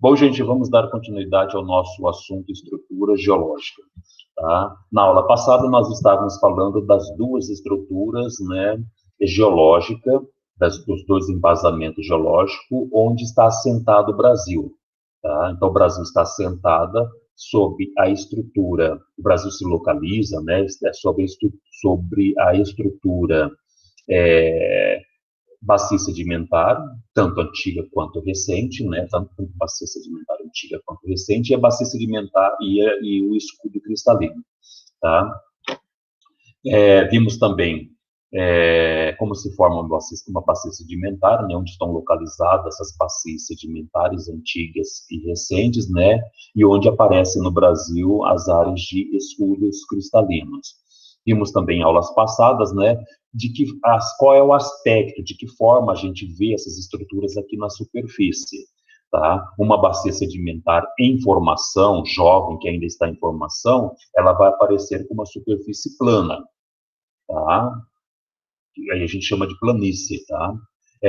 Bom, gente, vamos dar continuidade ao nosso assunto estrutura geológica. Tá? Na aula passada, nós estávamos falando das duas estruturas, né, geológica, dos dois embasamentos geológicos, onde está assentado o Brasil. Tá? Então, o Brasil está assentada sobre a estrutura, o Brasil se localiza, né, sobre a estrutura bacia sedimentar, tanto antiga quanto recente, né? Tanto bacia sedimentar antiga quanto recente, e a bacia sedimentar e o escudo cristalino, tá? Vimos também como se forma uma bacia sedimentar, né? Onde estão localizadas essas bacias sedimentares antigas e recentes, né? E onde aparecem no Brasil as áreas de escudos cristalinos. Vimos também em aulas passadas, né, qual é o aspecto, de que forma a gente vê essas estruturas aqui na superfície. Tá? Uma bacia sedimentar em formação, jovem, que ainda está em formação, ela vai aparecer com uma superfície plana. Tá? E aí a gente chama de planície. Tá?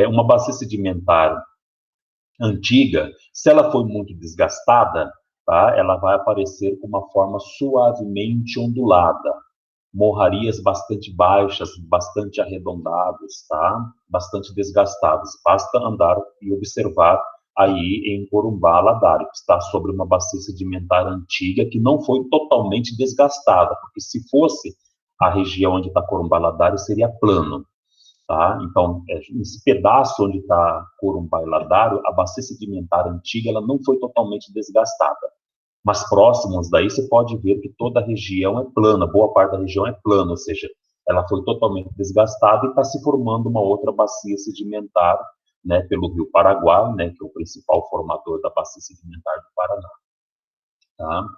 Uma bacia sedimentar antiga, se ela for muito desgastada, tá? Ela vai aparecer com uma forma suavemente ondulada. Morrarias bastante baixas, bastante arredondados, tá? Bastante desgastados. Basta andar e observar aí em Corumbá Ladário, que está sobre uma bacia sedimentar antiga que não foi totalmente desgastada, porque se fosse a região onde está Corumbá Ladário seria plano, tá? Então, esse pedaço onde está Corumbá e Ladário, a bacia sedimentar antiga, ela não foi totalmente desgastada. Mas próximos daí você pode ver que toda a região é plana, boa parte da região é plana, ou seja, ela foi totalmente desgastada e está se formando uma outra bacia sedimentar, né, pelo Rio Paraguai, né, que é o principal formador da bacia sedimentar do Paraná. Tá?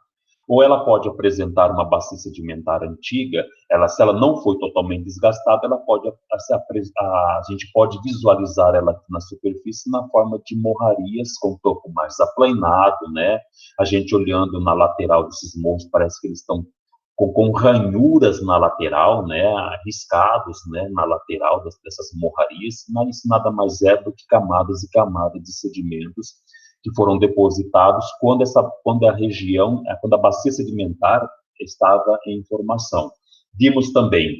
Ou ela pode apresentar uma bacia sedimentar antiga, se ela não foi totalmente desgastada, a gente pode visualizar ela na superfície na forma de morrarias com topo mais aplanado, né? A gente olhando na lateral desses morros, parece que eles estão com ranhuras na lateral, né? Riscados, né? Na lateral dessas morrarias, mas nada mais é do que camadas e camadas de sedimentos que foram depositados quando a bacia sedimentar estava em formação. Vimos também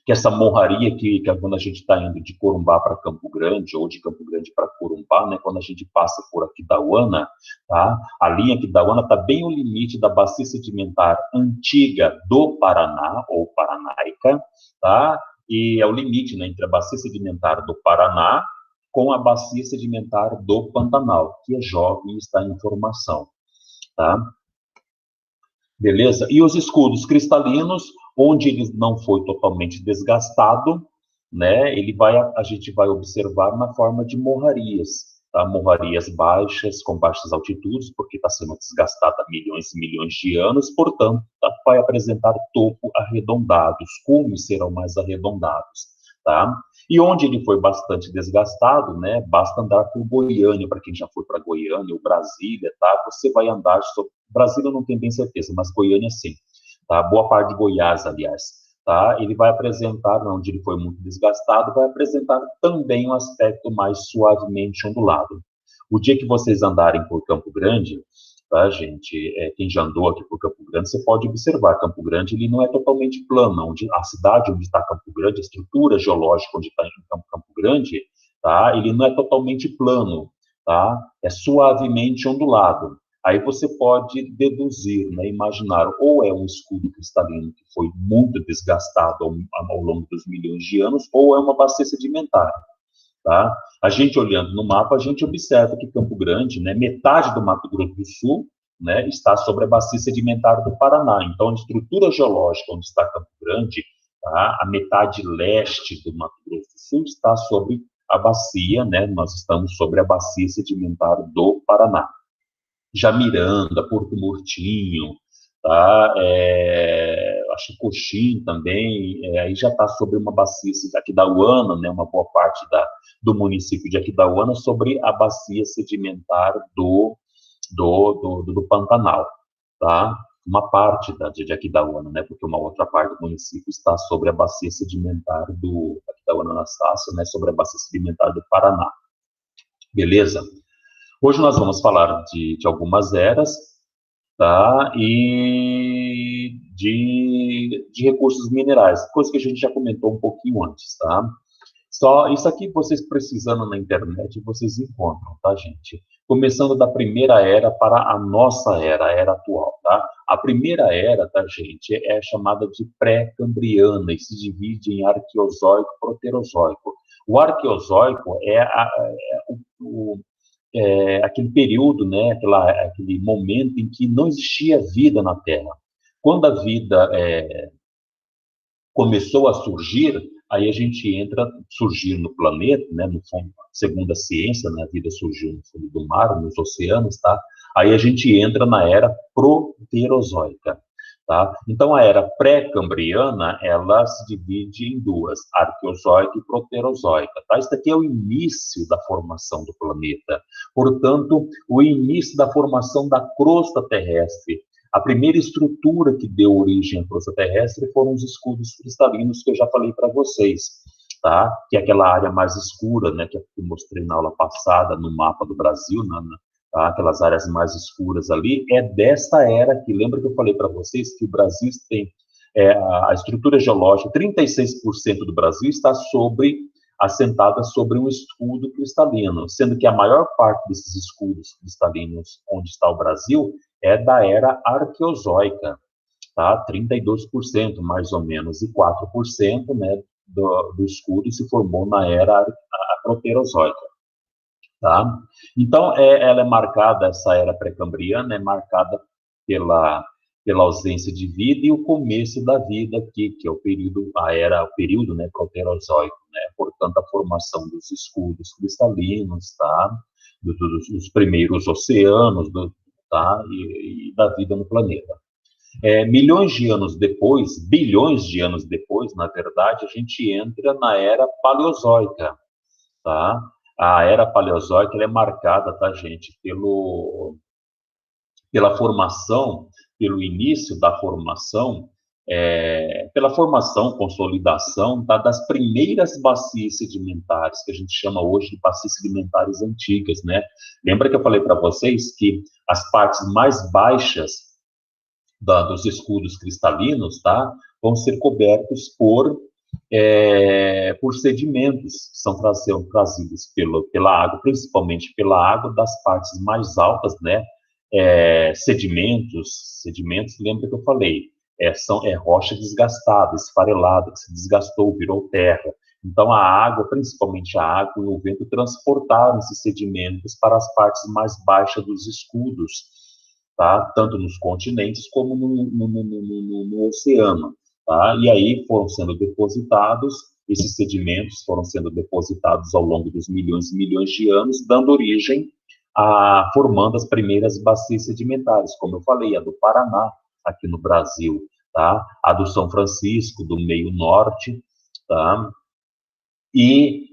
que essa morraria que quando a gente está indo de Corumbá para Campo Grande, ou de Campo Grande para Corumbá, né, quando a gente passa por Aquidauana, tá, a linha Aquidauana está bem no limite da bacia sedimentar antiga do Paraná, ou Paranaica, tá, e é o limite, né, entre a bacia sedimentar do Paraná com a bacia sedimentar do Pantanal, que é jovem e está em formação, tá? Beleza? E os escudos cristalinos, onde ele não foi totalmente desgastado, né? A gente vai observar na forma de morrarias, tá? Morrarias baixas, com baixas altitudes, porque está sendo desgastada há milhões e milhões de anos, portanto, vai apresentar topo arredondado, os cumes serão mais arredondados, tá? E onde ele foi bastante desgastado, né? Basta andar por Goiânia, para quem já foi para Goiânia ou Brasília, tá? Você vai andar sobre Brasília, eu não tenho bem certeza, mas Goiânia sim, tá? Boa parte de Goiás, aliás, tá? Ele vai apresentar, onde ele foi muito desgastado, vai apresentar também um aspecto mais suavemente ondulado. O dia que vocês andarem por Campo Grande, tá, gente? Quem já andou aqui por Campo Grande, você pode observar, Campo Grande, ele não é totalmente plano, a cidade onde está Campo Grande, a estrutura geológica onde está Campo Grande, tá? Ele não é totalmente plano, tá? É suavemente ondulado. Aí você pode deduzir, né, imaginar, ou é um escudo cristalino que foi muito desgastado ao longo dos milhões de anos, ou é uma bacia sedimentar. Tá? A gente olhando no mapa, a gente observa que Campo Grande, né, metade do Mato Grosso do Sul, né, está sobre a bacia sedimentar do Paraná. Então, a estrutura geológica onde está Campo Grande, tá, a metade leste do Mato Grosso do Sul está sobre a bacia, né, nós estamos sobre a bacia sedimentar do Paraná. Já Miranda, Porto Murtinho, tá? Acho que Coxim também, aí já está sobre uma bacia de Aquidauana, né? Uma boa parte do município de Aquidauana sobre a bacia sedimentar do Pantanal, tá? Uma parte de Aquidauana, né? Porque uma outra parte do município está sobre a bacia sedimentar do Aquidauana Anastácio, né? Sobre a bacia sedimentar do Paraná. Beleza? Hoje nós vamos falar de algumas eras, tá? E de recursos minerais, coisa que a gente já comentou um pouquinho antes, tá? Só isso aqui, vocês precisando na internet, vocês encontram, tá, gente? Começando da primeira era para a nossa era, a era atual, tá? A primeira era, tá, gente, é chamada de pré-cambriana e se divide em arqueozoico e proterozoico. O arqueozoico é aquele período, né, aquele momento em que não existia vida na Terra. Quando a vida começou a surgir, aí a gente entra, surgir no planeta, né, no fundo, segundo a ciência, né, a vida surgiu no fundo do mar, nos oceanos, tá? Aí a gente entra na era proterozoica, tá? Então a era pré-cambriana, ela se divide em duas, arqueozoica e proterozoica, tá? Isso daqui é o início da formação do planeta. Portanto, o início da formação da crosta terrestre. A primeira estrutura que deu origem à crosta terrestre foram os escudos cristalinos que eu já falei para vocês, tá? Que é aquela área mais escura, né, que eu mostrei na aula passada no mapa do Brasil, tá? Aquelas áreas mais escuras ali, é desta era que, lembra que eu falei para vocês que o Brasil tem a estrutura geológica, 36% do Brasil está assentada sobre um escudo cristalino, sendo que a maior parte desses escudos cristalinos onde está o Brasil é da era arqueozoica, tá? 32% mais ou menos, e 4%, né, do escudo se formou na era proterozoica, tá? Então, ela é marcada, essa era pré-cambriana é marcada pela ausência de vida e o começo da vida aqui, que é o período, né, proterozoico, né? Portanto, a formação dos escudos cristalinos, tá? Dos primeiros oceanos, tá? E da vida no planeta. Milhões de anos depois, bilhões de anos depois, na verdade, a gente entra na era paleozoica, tá? A era paleozoica ela é marcada, tá, gente, pela formação, pelo início da formação, pela formação, consolidação, tá, das primeiras bacias sedimentares, que a gente chama hoje de bacias sedimentares antigas, né? Lembra que eu falei para vocês que as partes mais baixas dos escudos cristalinos, tá, vão ser cobertos por sedimentos que são trazidos pela água, principalmente pela água das partes mais altas, né? Sedimentos, lembra que eu falei, são rocha desgastada, esfarelada, que se desgastou, virou terra. Então, a água, principalmente a água e o vento, transportaram esses sedimentos para as partes mais baixas dos escudos, tá? Tanto nos continentes como no oceano. Tá? E aí foram sendo depositados, esses sedimentos foram sendo depositados ao longo dos milhões e milhões de anos, dando origem formando as primeiras bacias sedimentares, como eu falei, a do Paraná, aqui no Brasil, tá? A do São Francisco, do meio norte, tá? E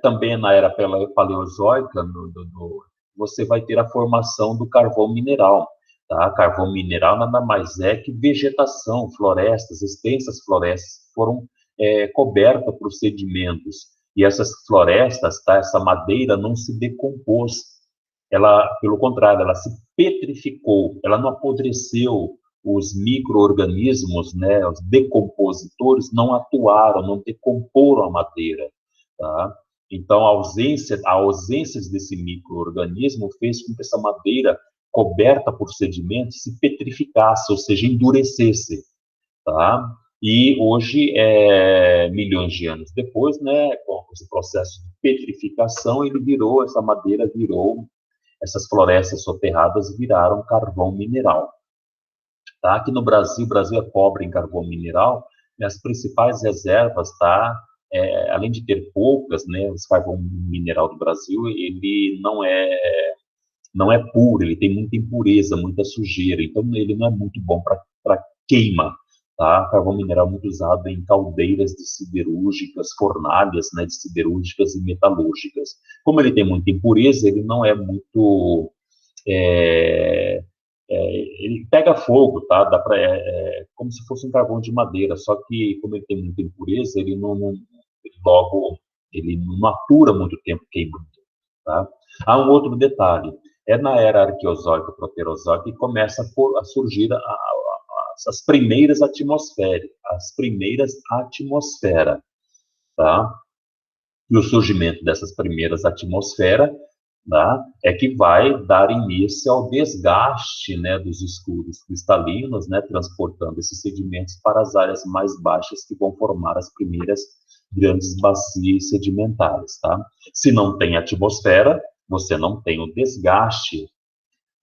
também na era paleozoica, você vai ter a formação do carvão mineral. Tá? Carvão mineral nada mais é que vegetação, florestas, extensas florestas foram cobertas por sedimentos. E essas florestas, tá? Essa madeira não se decompôs. Ela, pelo contrário, ela se petrificou, ela não apodreceu. Os micro-organismos, né, os decompositores, não atuaram, não decomporam a madeira. Tá? Então, a ausência desse micro-organismo fez com que essa madeira coberta por sedimentos se petrificasse, ou seja, endurecesse, tá? E hoje, milhões de anos depois, né, com esse processo de petrificação, essa madeira virou, essas florestas soterradas viraram carvão mineral. Tá? Aqui no Brasil, o Brasil é pobre em carvão mineral, e as principais reservas, tá? Além de ter poucas, né, o carvão mineral do Brasil, ele não é puro, ele tem muita impureza, muita sujeira, então ele não é muito bom para queima, tá? Carvão mineral é muito usado em caldeiras de siderúrgicas, fornalhas, né, de siderúrgicas e metalúrgicas. Como ele tem muita impureza, ele não é muito... ele pega fogo, tá? Como se fosse um carvão de madeira, só que como ele tem muita impureza, ele não atura muito tempo queimando, tá? Há um outro detalhe. É na era arqueozoica, proterozoica, que começa a surgir as primeiras atmosferas, tá? E o surgimento dessas primeiras atmosferas, tá, é que vai dar início ao desgaste, né, dos escudos cristalinos, né, transportando esses sedimentos para as áreas mais baixas que vão formar as primeiras grandes bacias sedimentares, tá? Se não tem atmosfera, você não tem o desgaste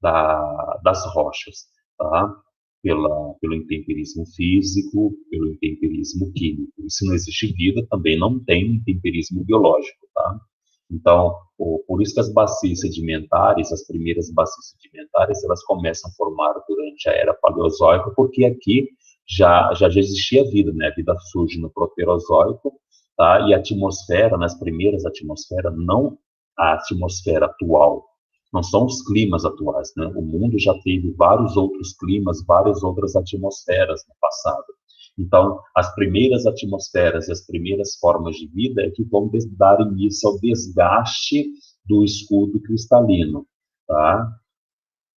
das rochas, tá? Pelo intemperismo físico, pelo intemperismo químico. E se não existe vida, também não tem intemperismo biológico, tá? Então, por isso que as bacias sedimentares, as primeiras bacias sedimentares, elas começam a formar durante a era paleozoica, porque aqui já existia vida, né? A vida surge no proterozoico, tá? E a atmosfera, nas primeiras atmosferas, não a atmosfera atual, não são os climas atuais, né? O mundo já teve vários outros climas, várias outras atmosferas no passado. Então, as primeiras atmosferas e as primeiras formas de vida é que vão dar início ao desgaste do escudo cristalino, tá?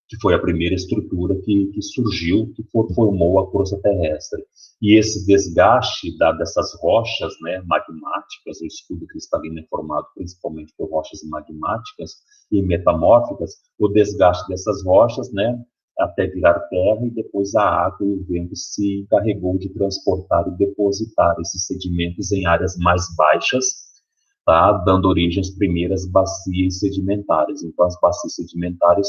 Que foi a primeira estrutura que surgiu, que formou a crosta terrestre. E esse desgaste dessas rochas, né, magmáticas, o escudo cristalino é formado principalmente por rochas magmáticas e metamórficas, o desgaste dessas rochas, né, até virar terra, e depois a água e o vento se encarregou de transportar e depositar esses sedimentos em áreas mais baixas, tá, dando origem às primeiras bacias sedimentares. Então, as bacias sedimentares,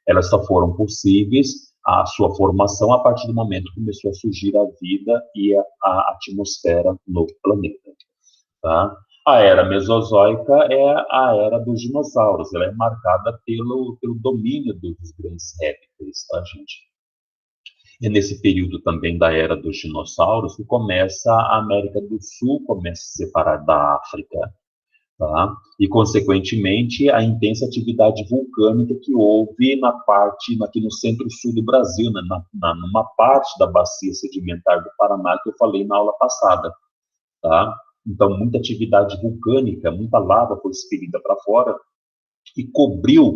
elas só foram possíveis a sua formação a partir do momento que começou a surgir a vida e a atmosfera no planeta, tá? A era mesozoica é a era dos dinossauros, ela é marcada pelo domínio dos grandes répteis, tá, gente? É nesse período também da era dos dinossauros que começa a América do Sul começa a se separar da África, tá? E, consequentemente, a intensa atividade vulcânica que houve aqui no centro-sul do Brasil, né? Numa parte da bacia sedimentar do Paraná que eu falei na aula passada, tá? Então, muita atividade vulcânica, muita lava foi expelida para fora e cobriu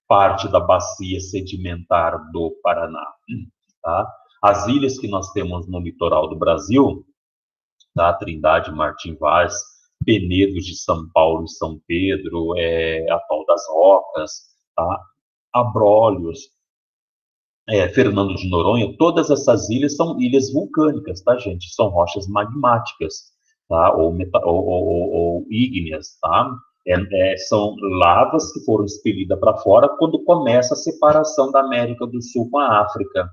parte da bacia sedimentar do Paraná, tá? As ilhas que nós temos no litoral do Brasil, tá? Trindade, Martim Vaz, Penedos de São Paulo e São Pedro, Atol das Rocas, tá? Abrolhos, Fernando de Noronha, todas essas ilhas são ilhas vulcânicas, tá, gente? São rochas magmáticas, tá? Ou ígneas, tá? São lavas que foram expelidas para fora quando começa a separação da América do Sul com a África.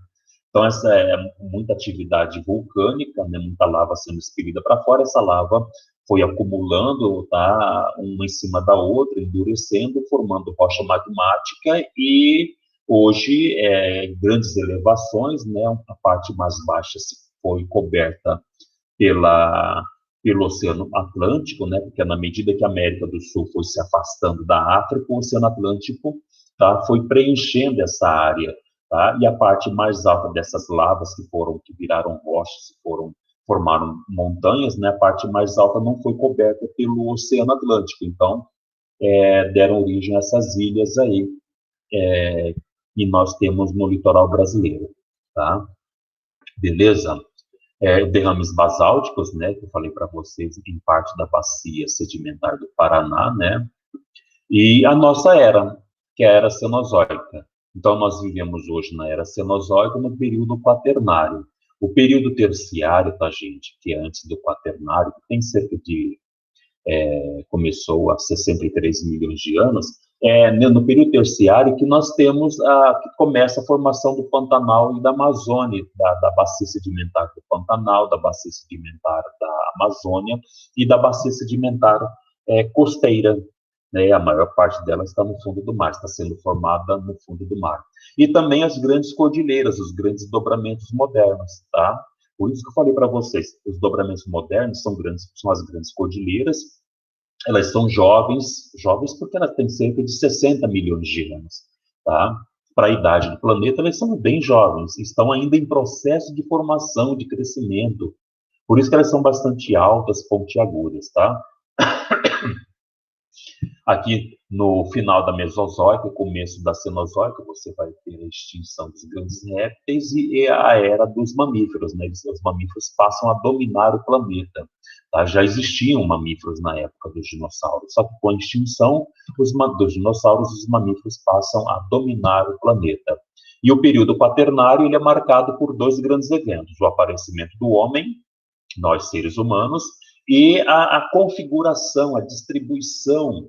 Então, essa é muita atividade vulcânica, né? Muita lava sendo expelida para fora. Essa lava foi acumulando, tá? Uma em cima da outra, endurecendo, formando rocha magmática e hoje, grandes elevações, né? A parte mais baixa foi coberta pela, pelo Oceano Atlântico, né? Porque na medida que a América do Sul foi se afastando da África, o Oceano Atlântico, tá, foi preenchendo essa área, tá? E a parte mais alta dessas lavas que viraram rochas, formaram montanhas, né? A parte mais alta não foi coberta pelo Oceano Atlântico, então deram origem a essas ilhas aí, que nós temos no litoral brasileiro, tá? Beleza? Derrames basálticos, né, que eu falei para vocês, em parte da bacia sedimentar do Paraná, né, e a nossa era, que é a era cenozoica. Então, nós vivemos hoje na era cenozoica, no período quaternário. O período terciário, tá, gente, que é antes do quaternário, que tem cerca de começou há 63 milhões de anos, no período terciário que nós temos que começa a formação do Pantanal e da Amazônia, da bacia sedimentar do Pantanal, da bacia sedimentar da Amazônia e da bacia sedimentar costeira, né? A maior parte dela está no fundo do mar, está sendo formada no fundo do mar. E também as grandes cordilheiras, os grandes dobramentos modernos, tá? Por isso que eu falei para vocês, os dobramentos modernos são as grandes cordilheiras. Elas são jovens porque elas têm cerca de 60 milhões de anos, tá? Para a idade do planeta, elas são bem jovens, estão ainda em processo de formação, de crescimento. Por isso que elas são bastante altas, pontiagudas, tá? Aqui no final da Mesozoica, começo da Cenozoica, você vai ter a extinção dos grandes répteis e a era dos mamíferos, né? Os mamíferos passam a dominar o planeta. Tá? Já existiam mamíferos na época dos dinossauros, só que com a extinção dos dinossauros, os mamíferos passam a dominar o planeta. E o período quaternário ele é marcado por dois grandes eventos: o aparecimento do homem, nós seres humanos, e a configuração, a distribuição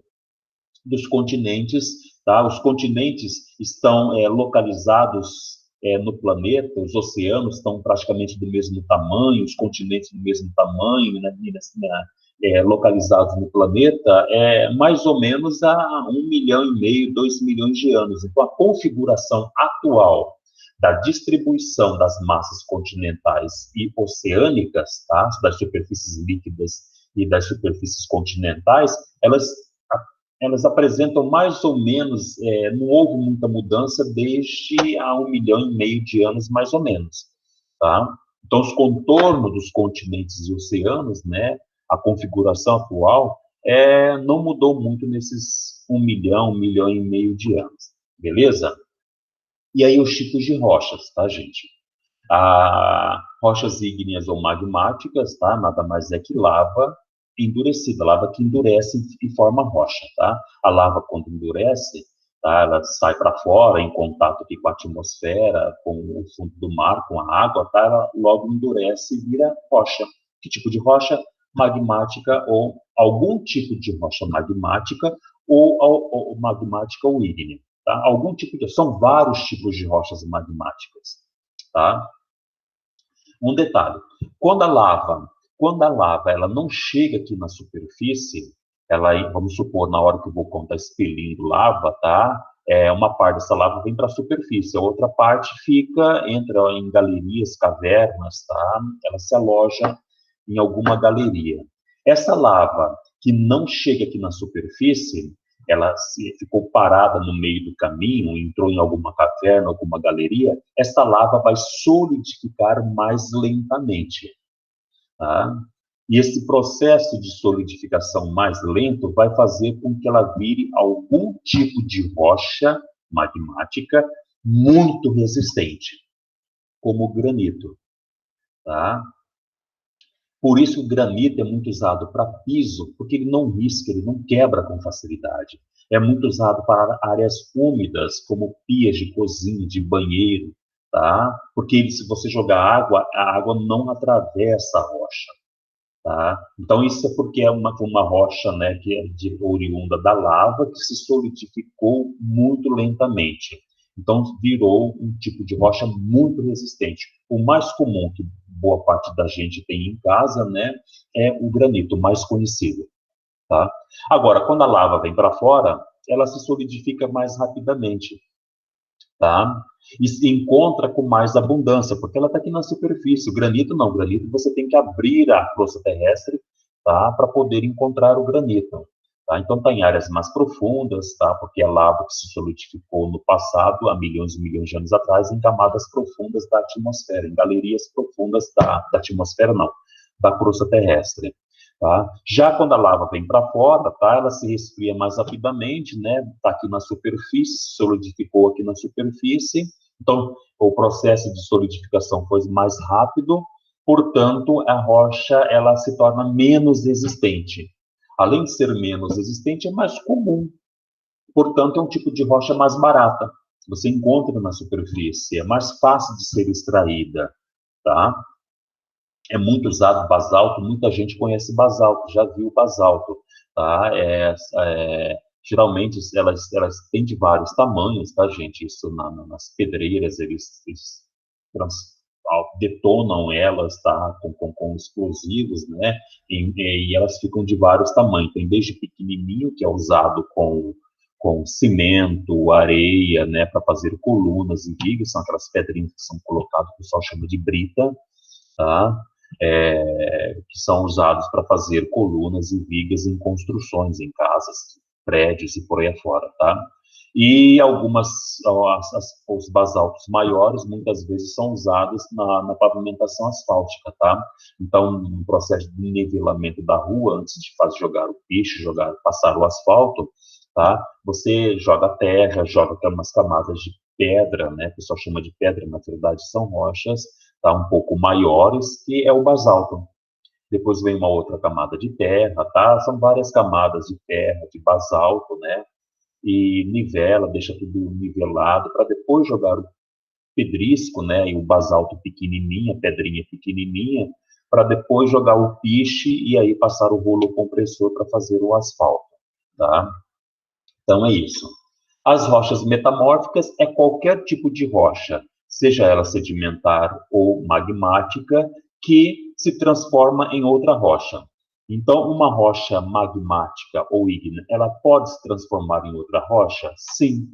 dos continentes, tá? Os continentes estão localizados no planeta, os oceanos estão praticamente do mesmo tamanho, os continentes do mesmo tamanho, né, localizados no planeta, mais ou menos há 1,5 milhão, 2 milhões de anos. Então, a configuração atual da distribuição das massas continentais e oceânicas, tá? Das superfícies líquidas e das superfícies continentais, elas apresentam mais ou menos, não houve muita mudança desde há 1,5 milhão de anos, mais ou menos, tá? Então, os contornos dos continentes e oceanos, né, a configuração atual, não mudou muito nesses 1 milhão, 1,5 milhão de anos, beleza? E aí os tipos de rochas, tá, gente? Rochas ígneas ou magmáticas, tá? Nada mais é que lava endurecida, lava que endurece e forma rocha, tá? A lava, quando endurece, tá? Ela sai para fora em contato aqui com a atmosfera, com o fundo do mar, com a água, tá? Ela logo endurece e vira rocha. Que tipo de rocha? Magmática ou algum tipo de rocha magmática ou magmática ou ígnea, tá? Algum tipo de... São vários tipos de rochas magmáticas, tá? Um detalhe, quando a lava ela não chega aqui na superfície, ela, vamos supor, na hora que o vulcão está expelindo lava, tá? Uma parte dessa lava vem para a superfície, a outra parte entra em galerias, cavernas, tá? Ela se aloja em alguma galeria. Essa lava que não chega aqui na superfície, ela ficou parada no meio do caminho, entrou em alguma caverna, alguma galeria, essa lava vai solidificar mais lentamente, tá? E esse processo de solidificação mais lento vai fazer com que ela vire algum tipo de rocha magmática muito resistente, como o granito, tá? Por isso o granito é muito usado para piso, porque ele não risca, ele não quebra com facilidade. É muito usado para áreas úmidas, como pias de cozinha, de banheiro, tá? Porque se você jogar água, a água não atravessa a rocha, tá? Então isso é porque é uma rocha, né, que é oriunda da lava, que se solidificou muito lentamente. Então virou um tipo de rocha muito resistente. O mais comum que boa parte da gente tem em casa, né, é o granito, mais conhecido, tá? Agora, quando a lava vem para fora, ela se solidifica mais rapidamente, tá? E se encontra com mais abundância, porque ela está aqui na superfície. O granito não, o granito você tem que abrir a crosta terrestre, tá? Para poder encontrar o granito. Tá? Então está em áreas mais profundas, tá? Porque é lava que se solidificou no passado, há milhões e milhões de anos atrás, em camadas profundas da atmosfera, em galerias profundas da atmosfera, não, da crosta terrestre. Tá? Já quando a lava vem para fora, tá? Ela se resfria mais rapidamente, né? Está aqui na superfície, se solidificou aqui na superfície, então o processo de solidificação foi mais rápido, portanto a rocha ela se torna menos resistente. Além de ser menos resistente, é mais comum, portanto é um tipo de rocha mais barata. Você encontra na superfície, é mais fácil de ser extraída, tá? É muito usado basalto, muita gente conhece basalto, já viu basalto, tá? Geralmente elas têm de vários tamanhos, tá, gente? Isso nas pedreiras, eles detonam elas, tá? Com explosivos, né? E elas ficam de vários tamanhos. Tem desde pequenininho, que é usado com cimento, areia, né? Para fazer colunas e vigas, são aquelas pedrinhas que são colocadas, que o pessoal chama de brita, tá? Que são usados para fazer colunas e vigas em construções, em casas, prédios e por aí afora, tá? E algumas, os basaltos maiores, muitas vezes, são usados na pavimentação asfáltica, tá? Então, no processo de nivelamento da rua, antes de fazer jogar o picho, passar o asfalto, tá? Você joga terra, joga umas camadas de pedra, né? O pessoal chama de pedra, na verdade são rochas, tá? Um pouco maiores, que é o basalto. Depois vem uma outra camada de terra, tá? São várias camadas de terra, de basalto, né? E nivela, deixa tudo nivelado, para depois jogar o pedrisco, né, e o basalto pequenininha, pedrinha pequenininha, para depois jogar o piche e aí passar o rolo compressor para fazer o asfalto, tá? Então é isso. As rochas metamórficas é qualquer tipo de rocha, seja ela sedimentar ou magmática, que se transforma em outra rocha. Então, uma rocha magmática ou ígnea, ela pode se transformar em outra rocha? Sim,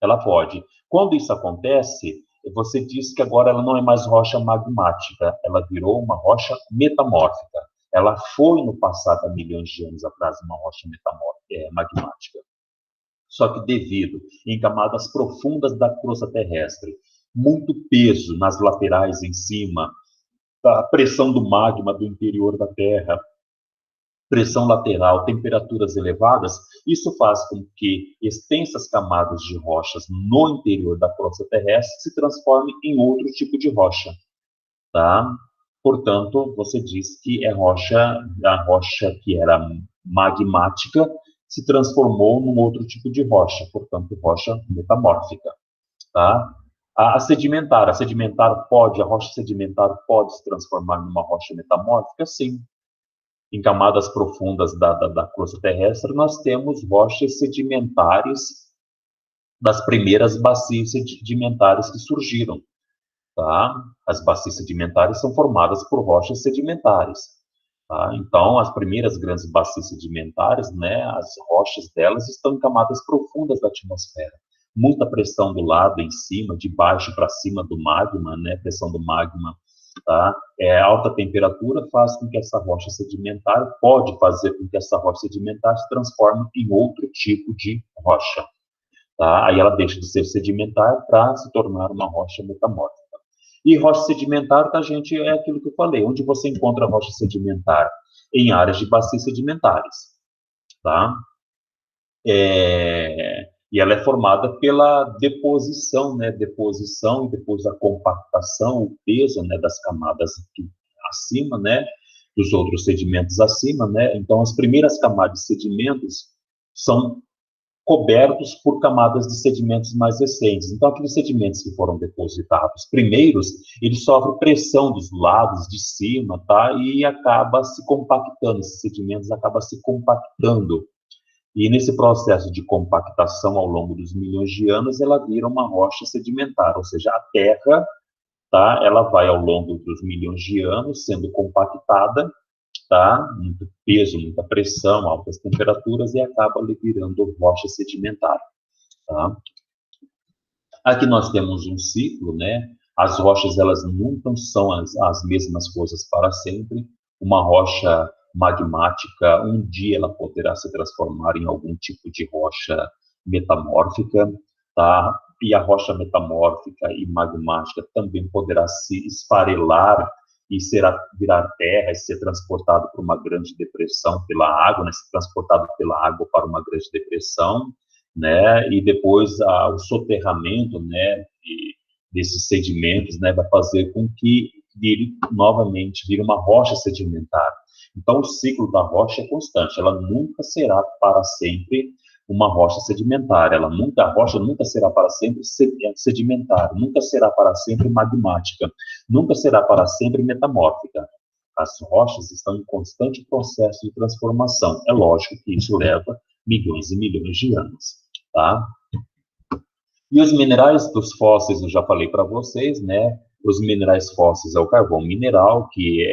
ela pode. Quando isso acontece, você diz que agora ela não é mais rocha magmática, ela virou uma rocha metamórfica. Ela foi no passado, há milhões de anos atrás, uma rocha magmática. Só que devido em camadas profundas da crosta terrestre, muito peso nas laterais em cima, a pressão do magma do interior da Terra, pressão lateral, temperaturas elevadas, isso faz com que extensas camadas de rochas no interior da crosta terrestre se transformem em outro tipo de rocha, tá? Portanto, você diz que a rocha que era magmática se transformou num outro tipo de rocha, portanto, rocha metamórfica, tá? A rocha sedimentar pode se transformar numa rocha metamórfica? Sim. Em camadas profundas da crosta terrestre, nós temos rochas sedimentares das primeiras bacias sedimentares que surgiram, tá? As bacias sedimentares são formadas por rochas sedimentares, tá? Então, as primeiras grandes bacias sedimentares, né, as rochas delas estão em camadas profundas da atmosfera. Muita pressão do lado em cima, de baixo para cima do magma, né, pressão do magma, tá? Alta temperatura faz com que essa rocha sedimentar, pode fazer com que essa rocha sedimentar se transforme em outro tipo de rocha, tá? Aí ela deixa de ser sedimentar para se tornar uma rocha metamórfica. E rocha sedimentar, tá, gente, é aquilo que eu falei, onde você encontra rocha sedimentar? Em áreas de bacias sedimentares, tá? E ela é formada pela deposição, né? Deposição e depois a compactação, o peso, né, das camadas acima, né? Dos outros sedimentos acima, né? Então, as primeiras camadas de sedimentos são cobertos por camadas de sedimentos mais recentes. Então, aqueles sedimentos que foram depositados primeiros, eles sofrem pressão dos lados, de cima, tá? E acaba se compactando, esses sedimentos acabam se compactando. E nesse processo de compactação ao longo dos milhões de anos, ela vira uma rocha sedimentar, ou seja, a Terra, tá? Ela vai ao longo dos milhões de anos sendo compactada, tá? Muito peso, muita pressão, altas temperaturas e acaba virando rocha sedimentar, tá? Aqui nós temos um ciclo, né? As rochas, elas nunca são as mesmas coisas para sempre. Uma rocha magmática, um dia ela poderá se transformar em algum tipo de rocha metamórfica, tá? E a rocha metamórfica e magmática também poderá se esfarelar e virar terra e ser transportado por uma grande depressão pela água, né? Ser transportado pela água para uma grande depressão, né? E depois o soterramento, né, desses sedimentos, né, vai fazer com que vire uma rocha sedimentar. Então, o ciclo da rocha é constante, ela nunca será para sempre uma rocha sedimentar, a rocha nunca será para sempre sedimentar, nunca será para sempre magmática, nunca será para sempre metamórfica. As rochas estão em constante processo de transformação. É lógico que isso leva milhões e milhões de anos, tá? E os minerais dos fósseis, eu já falei para vocês, né? Os minerais fósseis é o carvão mineral, que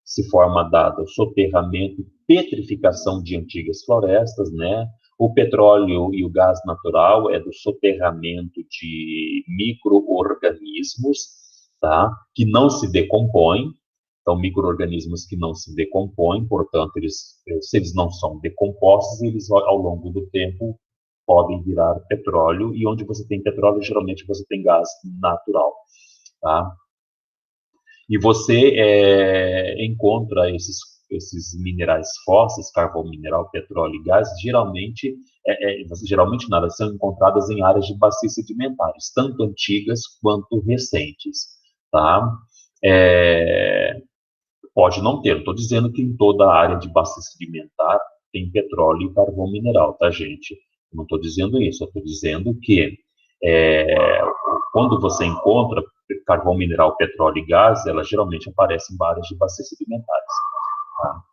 se forma do soterramento e petrificação de antigas florestas, né? O petróleo e o gás natural é do soterramento de micro-organismos, tá? Que não se decompõem. Então, micro-organismos que não se decompõem, portanto, se eles não são decompostos, eles, ao longo do tempo, podem virar petróleo, e onde você tem petróleo, geralmente você tem gás natural, tá? E você encontra esses minerais fósseis, carvão mineral, petróleo e gás, geralmente nada, são encontradas em áreas de bacias sedimentares, tanto antigas quanto recentes, tá? É, pode não ter, não estou dizendo que em toda a área de bacia sedimentar tem petróleo e carvão mineral, tá, gente? Não estou dizendo isso, eu estou dizendo que é, quando você encontra carvão mineral, petróleo e gás, ela geralmente aparece em áreas de bacias sedimentares. Tá?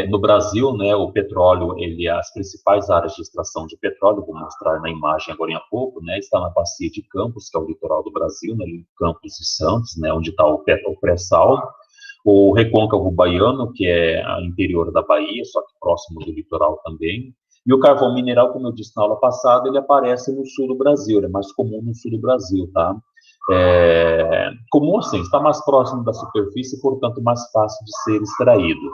No Brasil, né, o petróleo, as principais áreas de extração de petróleo, vou mostrar na imagem agora em pouco, né, está na bacia de Campos, que é o litoral do Brasil, né, em Campos e Santos, né, onde está o pré-sal, o Recôncavo Baiano, que é o interior da Bahia, só que próximo do litoral também, e o carvão mineral, como eu disse na aula passada, ele aparece no sul do Brasil, ele é mais comum no sul do Brasil, tá? Comum assim, está mais próximo da superfície, portanto mais fácil de ser extraído.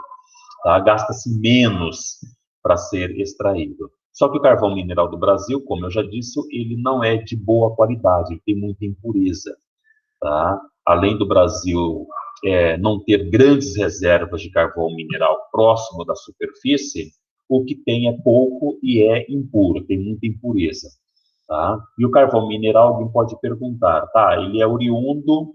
Tá? Gasta-se menos para ser extraído. Só que o carvão mineral do Brasil, como eu já disse, ele não é de boa qualidade, ele tem muita impureza. Tá? Além do Brasil não ter grandes reservas de carvão mineral próximo da superfície, o que tem é pouco e é impuro, tem muita impureza. Tá? E o carvão mineral, alguém pode perguntar, tá? Ele é oriundo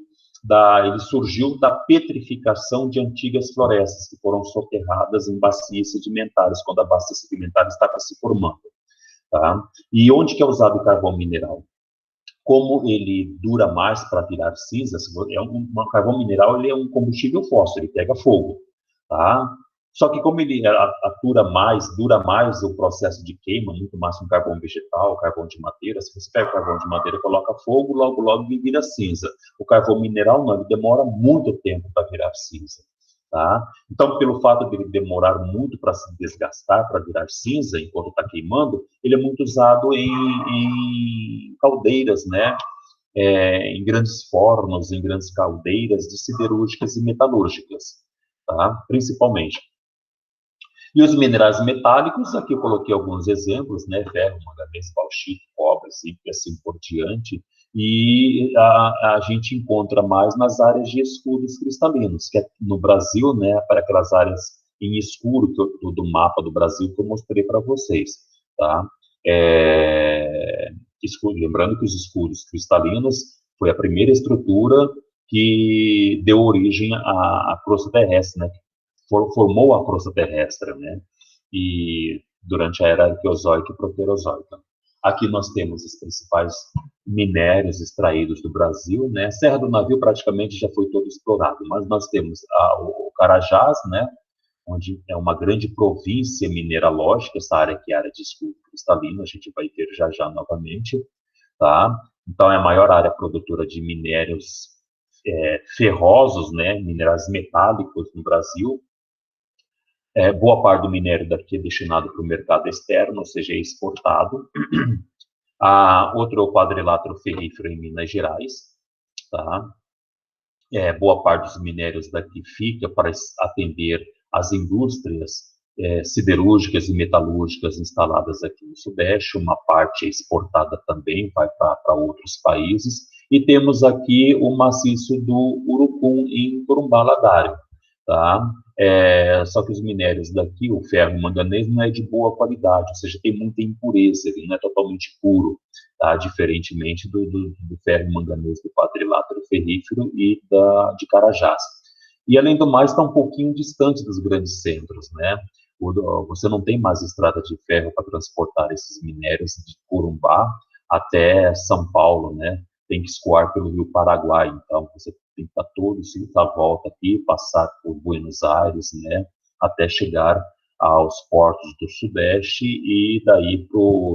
ele surgiu da petrificação de antigas florestas que foram soterradas em bacias sedimentares, quando a bacia sedimentar estava se formando. Tá? E onde que é usado o carvão mineral? Como ele dura mais para virar cinzas, carvão mineral ele é um combustível fóssil, ele pega fogo. Tá? Só que como ele dura mais o processo de queima, muito mais que um carvão vegetal, carvão de madeira, se você pega o carvão de madeira e coloca fogo, logo, logo ele vira cinza. O carvão mineral não, ele demora muito tempo para virar cinza. Tá? Então, pelo fato de ele demorar muito para se desgastar, para virar cinza, enquanto está queimando, ele é muito usado em caldeiras, né? Em grandes fornos, em grandes caldeiras de siderúrgicas e metalúrgicas, tá? Principalmente. E os minerais metálicos, aqui eu coloquei alguns exemplos, né? Ferro, manganês, bauxita, cobre, e assim por diante. E a gente encontra mais nas áreas de escudos cristalinos, que é no Brasil, né? Para aquelas áreas em escuro do mapa do Brasil que eu mostrei para vocês, tá? Lembrando que os escudos cristalinos foi a primeira estrutura que deu origem à crosta terrestre, né? Formou a crosta terrestre, né? E durante a era arqueozoica e proterozoica. Aqui nós temos os principais minérios extraídos do Brasil, né? A Serra do Navio praticamente já foi todo explorado, mas nós temos o Carajás, né? Onde é uma grande província mineralógica, essa área que é a área de escudo cristalino, a gente vai ver já já novamente, tá? Então é a maior área produtora de minérios ferrosos, né? Minerais metálicos no Brasil. Boa parte do minério daqui é destinado para o mercado externo, ou seja, é exportado. Outro é o quadrilátero ferrífero em Minas Gerais. Tá? Boa parte dos minérios daqui fica para atender as indústrias siderúrgicas e metalúrgicas instaladas aqui no Sudeste. Uma parte é exportada também, vai para outros países. E temos aqui o maciço do Urucum, em Corumbá Ladário. Tá? Só que os minérios daqui, o ferro e o manganês, não é de boa qualidade, ou seja, tem muita impureza, ele não é totalmente puro, tá? Diferentemente do ferro e manganês do quadrilátero ferrífero e de Carajás. E, além do mais, está um pouquinho distante dos grandes centros, né? Você não tem mais estrada de ferro para transportar esses minérios de Corumbá até São Paulo, né? Tem que escoar pelo Rio Paraguai, então você tem que dar todo esse volta aqui, passar por Buenos Aires, né, até chegar aos portos do Sudeste e daí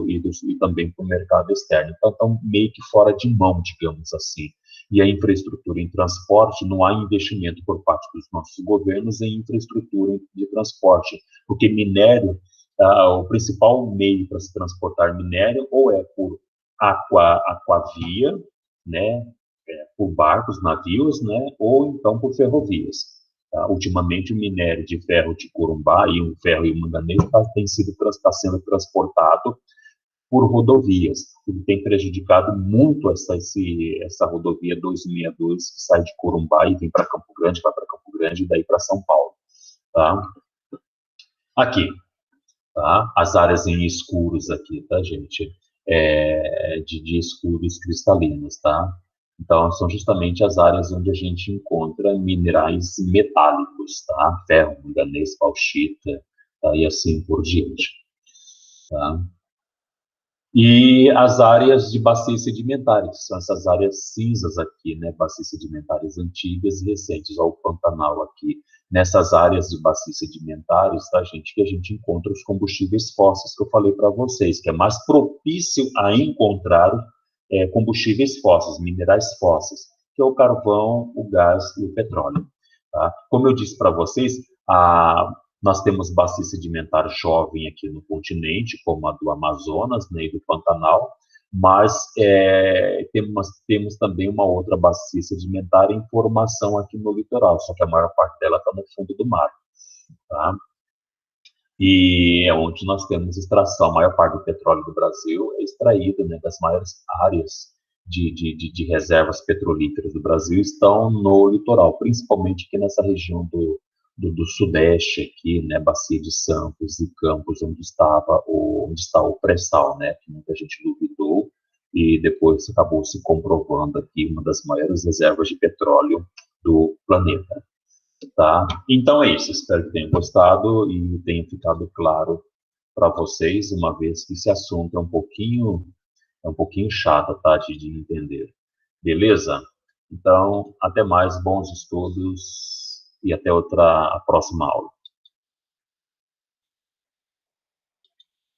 e também para o mercado externo. Então, estão meio que fora de mão, digamos assim. E a infraestrutura em transporte, não há investimento por parte dos nossos governos em infraestrutura de transporte, porque minério, o principal meio para se transportar minério ou é por aquavia, né, por barcos, navios, né, ou então por ferrovias. Tá? Ultimamente, o minério de ferro de Corumbá e o ferro e o manganês está sendo transportado por rodovias, o que tem prejudicado muito essa rodovia 262, que sai de Corumbá e vem para Campo Grande, vai para Campo Grande e daí para São Paulo. Tá? Aqui, tá? As áreas em escuros aqui, tá, gente? De escuros cristalinos, tá? Então, são justamente as áreas onde a gente encontra minerais metálicos, tá? Ferro, manganês, bauxita, tá? E assim por diante, tá? E as áreas de bacias sedimentares, que são essas áreas cinzas aqui, né? Bacias sedimentares antigas e recentes. Olha o Pantanal aqui. Nessas áreas de bacias sedimentares, tá, gente, que a gente encontra os combustíveis fósseis que eu falei para vocês, que é mais propício a encontrar combustíveis fósseis, minerais fósseis, que é o carvão, o gás e o petróleo. Tá? Como eu disse para vocês, nós temos bacia sedimentar jovem aqui no continente, como a do Amazonas, né, e do Pantanal, mas temos também uma outra bacia sedimentar em formação aqui no litoral, só que a maior parte dela está no fundo do mar. Tá? E é onde nós temos extração. A maior parte do petróleo do Brasil é extraída, né, das maiores áreas de reservas petrolíferas do Brasil estão no litoral, principalmente aqui nessa região do Sudeste, aqui, né, Bacia de Santos e Campos, onde está o pré-sal, né, que muita gente duvidou, e depois acabou se comprovando aqui uma das maiores reservas de petróleo do planeta. Tá? Então é isso, espero que tenham gostado e tenha ficado claro para vocês, uma vez que esse assunto é um pouquinho chato, tá, de entender. Beleza? Então, até mais, bons estudos e até a próxima aula.